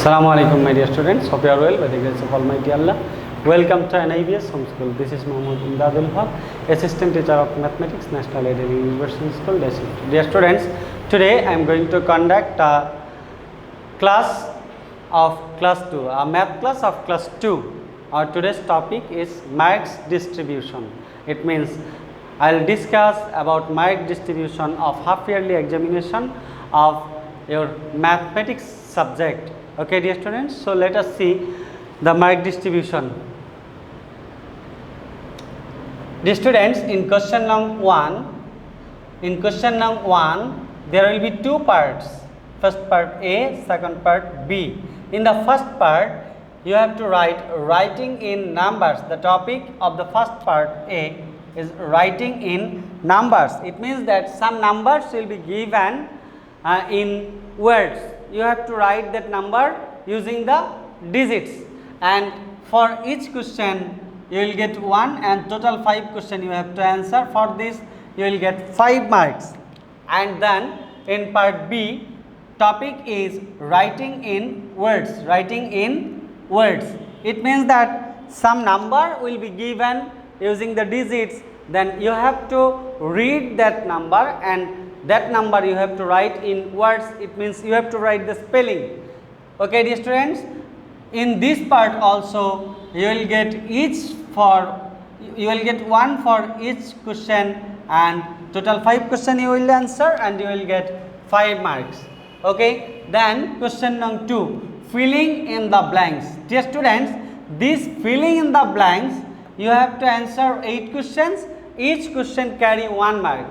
Assalamu alaikum my dear students, hope you are well by the grace of Almighty Allah. Welcome to NIBS Home School. This is Emdadul, Assistant Teacher of Mathematics, National Ideal University School. Dear students, today I am going to conduct a class of class 2, a math class of class 2. Our today's topic is marks distribution. It means I will discuss about mark distribution of half yearly examination of your mathematics subject. Okay, dear students, so let us see the mark distribution. Dear students, in question number 1, there will be two parts. First part A, second part B. In the first part, you have to write writing in numbers. The topic of the first part A is writing in numbers. It means that some numbers will be given in words. You have to write that number using the digits, and for each question you will get 1 and total 5 question you have to answer. For this you will get 5 marks. And then in part B, topic is writing in words. It means that some number will be given using the digits, then you have to read that number, and that number you have to write in words. It means you have to write the spelling. Okay, dear students, in this part also you will get one for each question, and total 5 question you will answer and you will get 5 marks. Okay, then question number 2, filling in the blanks. Dear students, this filling in the blanks you have to answer 8 questions. Each question carry 1 mark.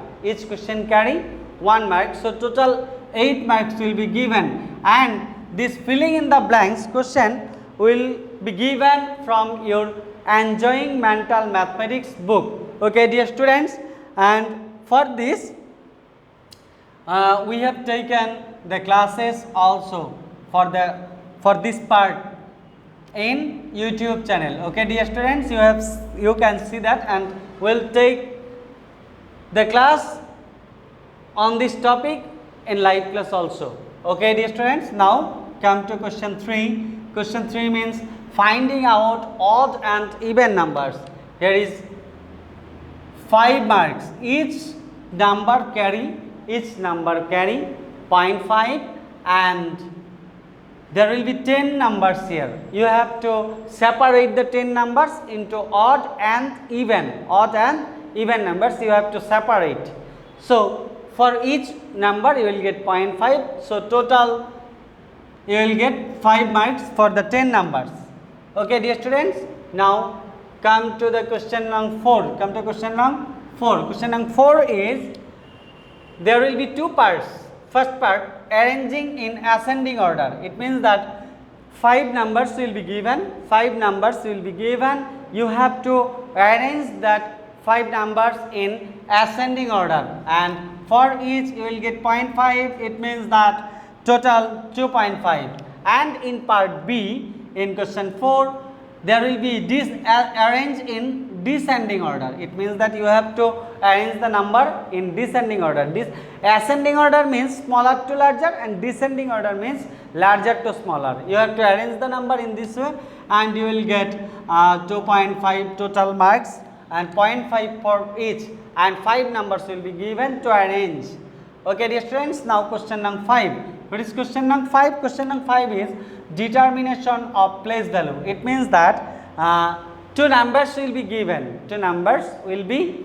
So total 8 marks will be given, and this filling in the blanks question will be given from your Enjoying Mental Mathematics book. Okay, dear students, and for this we have taken the classes also for this part in YouTube channel. Okay, dear students, you can see that, and we'll take the class on this topic in live class also. Okay, dear students, now come to question 3. Question 3 means finding out odd and even numbers. Here is 5 marks. Each number carry 0.5, and there will be 10 numbers here. You have to separate the 10 numbers into odd and even numbers. You have to separate. So for each number you will get 0.5. So total you will get 5 marks for the 10 numbers. Okay, dear students, now come to the question number 4. Question number 4 is there will be 2 parts. First part, arranging in ascending order. It means that 5 numbers will be given. You have to arrange that 5 numbers in ascending order, and for each you will get 0.5. It means that total 2.5. And in part B, in question 4, there will be arranged in descending order. It means that you have to arrange the number in descending order. This ascending order means smaller to larger, and descending order means larger to smaller. You have to arrange the number in this way, and you will get 2.5 total marks, and 0.5 for each, and 5 numbers will be given to arrange. Okay, dear students, now question number 5. What is question number 5? Question number 5 is determination of place value. It means that 2 numbers will be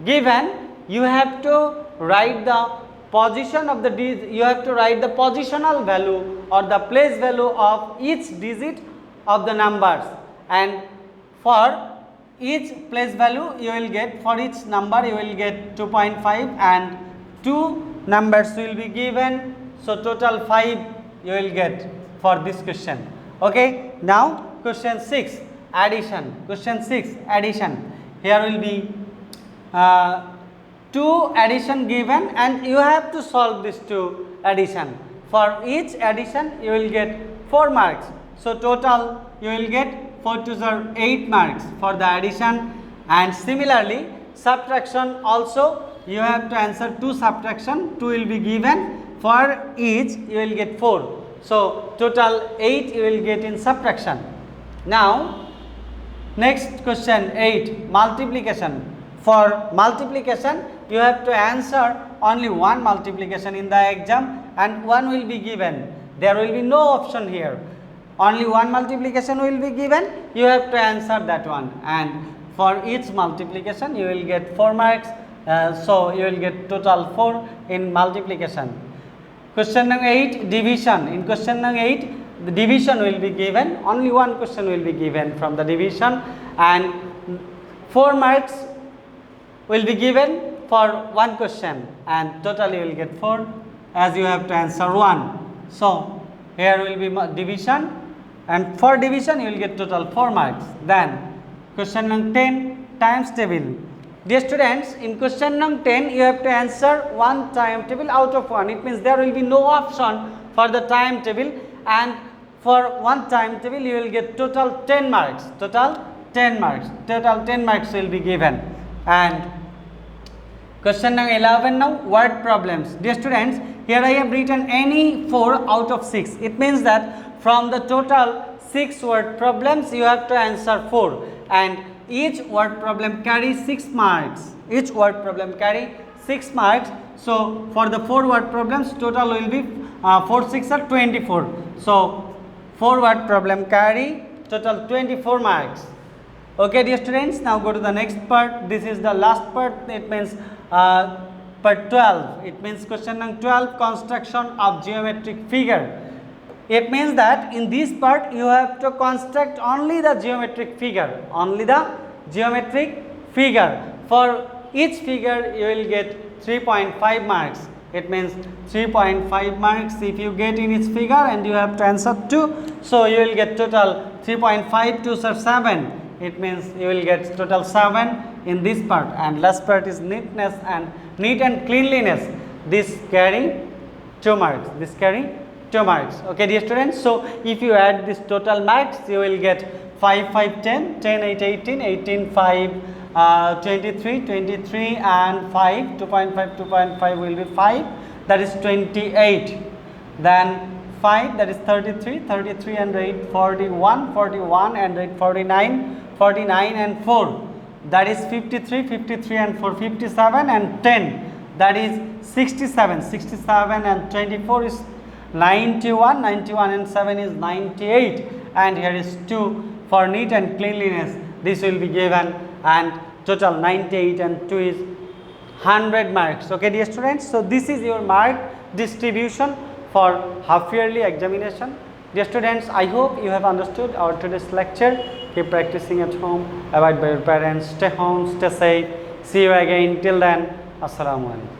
given. You have to write the position of the you have to write the positional value or the place value of each digit of the numbers, and for each place value you will get, for each number you will get 2.5, and 2 numbers will be given. So total 5 you will get for this question. Okay, now question 6, addition. Here will be 2 addition given, and you have to solve this 2 addition. For each addition you will get 4 marks. So total you will get 4 to 8 marks for the addition. And similarly, subtraction also you have to answer 2 subtraction. 2 will be given. For each you will get 4. So total 8 you will get in subtraction. Now next question 8, multiplication. For multiplication you have to answer only one multiplication in the exam and one will be given. There will be no option here. Only one multiplication will be given, you have to answer that one, and for each multiplication you will get 4 marks. So you will get total 4 in multiplication. Question number 8, division. In question number 8, the division will be given, only one question will be given from the division, and 4 marks will be given for one question, and totally you will get 4 as you have to answer 1. So here will be division, and for division you will get total 4 marks. Then question number 10, times table. Dear students, in question number 10 you have to answer one timetable out of 1. It means there will be no option for the timetable, and for one timetable you will get total 10 marks. Total 10 marks. Total 10 marks will be given. And question number 11 now, word problems. Dear students, here I have written any 4 out of 6. It means that from the total 6 word problems you have to answer 4, and each word problem carries 6 marks. Each word problem carry 6 marks. So for the 4 word problems total will be 4 6 are 24. So 4 word problem carry total 24 marks. Okay dear students, now go to the next part. This is the last part. It means part 12. It means question number 12, construction of geometric figure. It means that in this part you have to construct only the geometric figure. Only the geometric figure. For each figure you will get 3.5 marks. It means 3.5 marks if you get in each figure, and you have to answer 2. So you will get total 3.5 to 7. It means you will get total 7 in this part. And last part is neatness and neat and cleanliness. This carry 2 marks. This carry 2 marks. Okay dear students, so if you add this total marks you will get 5 5 10, 10 8 18, 18 5 23, 23 and 5 2.5 2.5 will be 5, that is 28. Then 5, that is 33, 33 and 8 41, 41 and 8 49, 49 and 4, that is 53, 53 and 4 57, and 10, that is 67, 67 and 24 is 91, 91 and 7 is 98, and here is 2 for neat and cleanliness. This will be given, and total 98 and 2 is 100 marks. Okay dear students, so this is your mark distribution for half yearly examination. Dear students, I hope you have understood our today's lecture. Keep practicing at home, abide by your parents, stay home, stay safe. See you again. Till then, Assalamu alaikum.